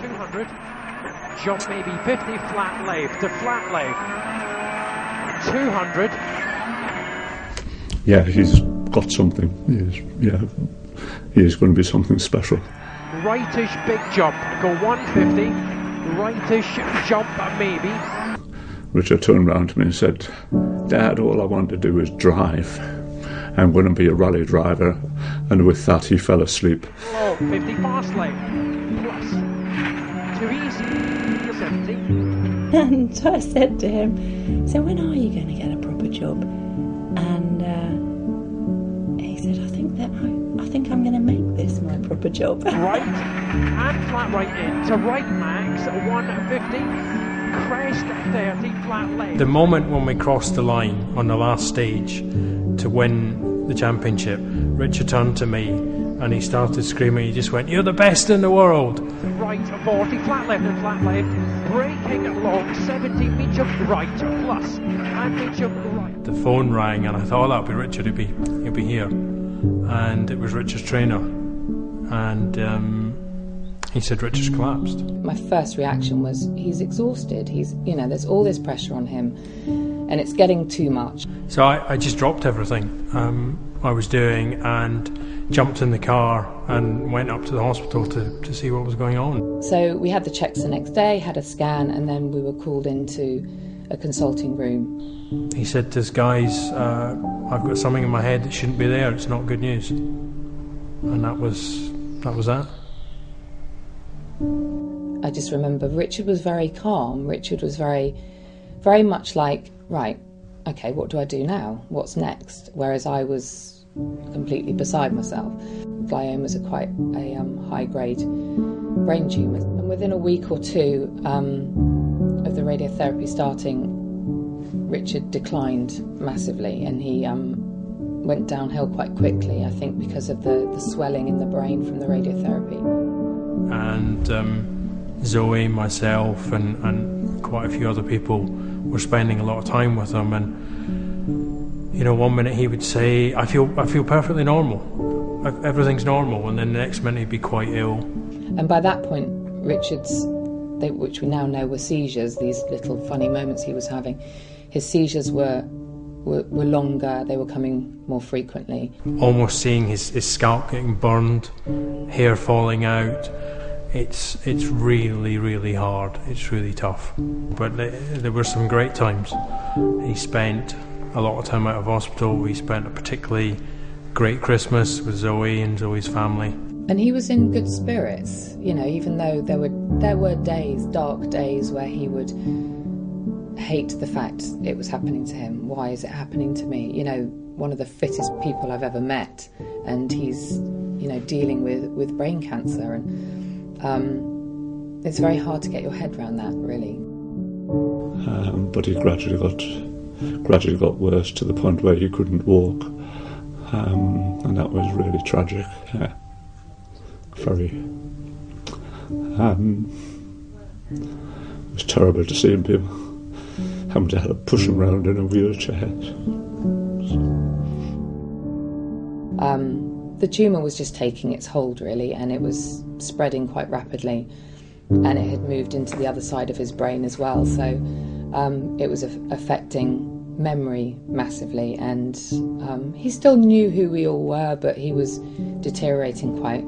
200. Jump maybe 50, flat leg to flat leg. 200. Yeah, he's got something. He is going to be something special. Rightish big jump, go 150. Rightish jump maybe. Richard turned around to me and said, "Dad, all I want to do is drive. I'm going to be a rally driver." And with that he fell asleep. Low, 50 fast leg. Plus. Too easy. 70. And so I said to him, "So when are you going to get a proper job?" And he said, I think I'm going to make this my proper job. Right, and flat right in, to right max, 150, crest 30, flat leg. The moment when we crossed the line on the last stage to win the championship, Richard turned to me and he started screaming. He just went, "You're the best in the world." Right, 40, flat left and flat left, braking long, 70, medium right, plus, and medium right. The phone rang and I thought, "Oh, that'll be Richard, he'll be here." And it was Richard's trainer, and he said Richard's collapsed. My first reaction was, he's exhausted, there's all this pressure on him and it's getting too much. So I just dropped everything I was doing and jumped in the car and went up to the hospital to see what was going on. So we had the checks the next day, had a scan, and then we were called into a consulting room. He said to us, "Guys, I've got something in my head that shouldn't be there, it's not good news." And that was that. I just remember Richard was very calm. Richard was very, very much like, right, okay, what do I do now? What's next? Whereas I was completely beside myself. Gliomas are quite a high-grade brain tumour. And within a week or two of the radiotherapy starting, Richard declined massively and he went downhill quite quickly, I think because of the swelling in the brain from the radiotherapy. And Zoe, myself and quite a few other people were spending a lot of time with him, and one minute he would say, I feel perfectly normal, everything's normal, and then the next minute he'd be quite ill. And by that point, Richard's, which we now know were seizures, these little funny moments he was having, his seizures were longer, they were coming more frequently. Almost seeing his scalp getting burned, hair falling out, it's really, really hard, it's really tough. But there were some great times. He spent a lot of time out of hospital, we spent a particularly great Christmas with Zoe and Zoe's family. And he was in good spirits, even though there were days, dark days, where he would hate the fact it was happening to him. Why is it happening to me? One of the fittest people I've ever met, and he's, dealing with brain cancer, and it's very hard to get your head around that, really. But he gradually got worse to the point where he couldn't walk, and that was really tragic. Very. It was terrible to see him having to help push him around in a wheelchair. The tumour was just taking its hold, really, and it was spreading quite rapidly, and it had moved into the other side of his brain as well, so it was affecting memory massively, and he still knew who we all were, but he was deteriorating quite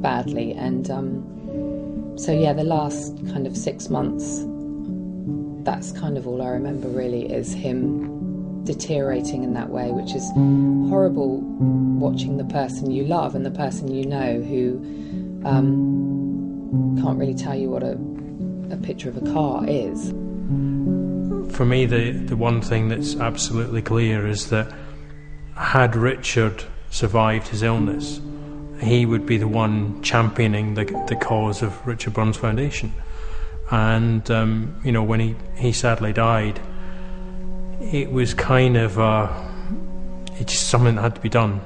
badly, and the last kind of 6 months, that's kind of all I remember really, is him deteriorating in that way, which is horrible, watching the person you love and the person you know who can't really tell you what a picture of a car is. For me, the one thing that's absolutely clear is that had Richard survived his illness, he would be the one championing the cause of Richard Burns Foundation. And when he sadly died, it was kind of it's just something that had to be done.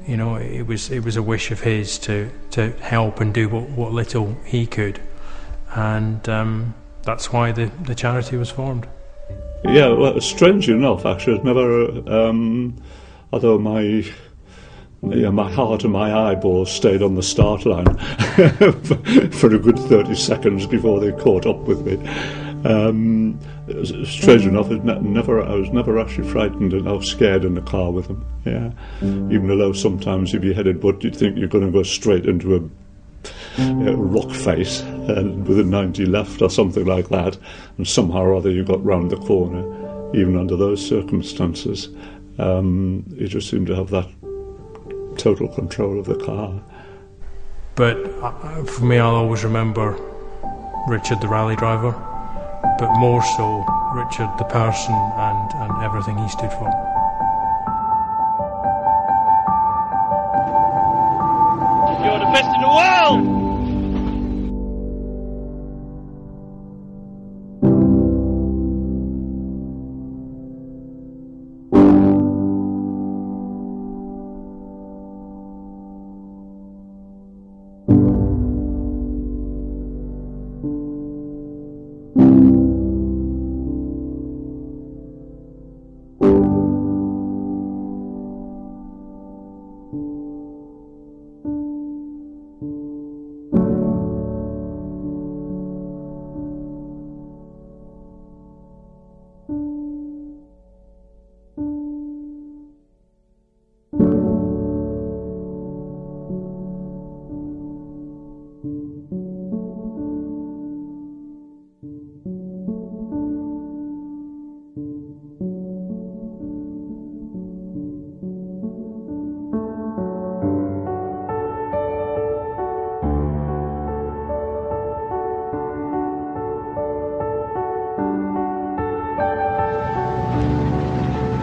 It was a wish of his to help and do what little he could, and that's why the charity was formed. Yeah, well, strangely enough, actually, I'd never, although my Yeah, my heart and my eyeballs stayed on the start line for a good 30 seconds before they caught up with me. Strange enough, I was never actually frightened and I was scared in the car with him. Yeah, even though sometimes you'd be headed, but you'd think you're going to go straight into a rock face and with a 90 left or something like that, and somehow or other you got round the corner. Even under those circumstances, he just seemed to have that total control of the car. But for me, I'll always remember Richard the rally driver, but more so Richard the person and everything he stood for. You're the best in the world!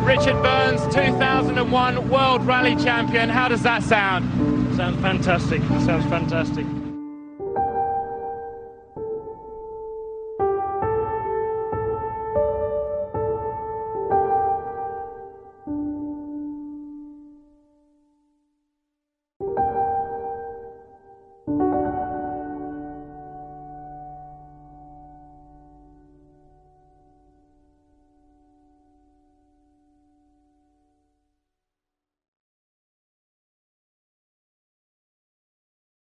Richard Burns, 2001 World Rally Champion. How does that sound? Sounds fantastic. Sounds fantastic.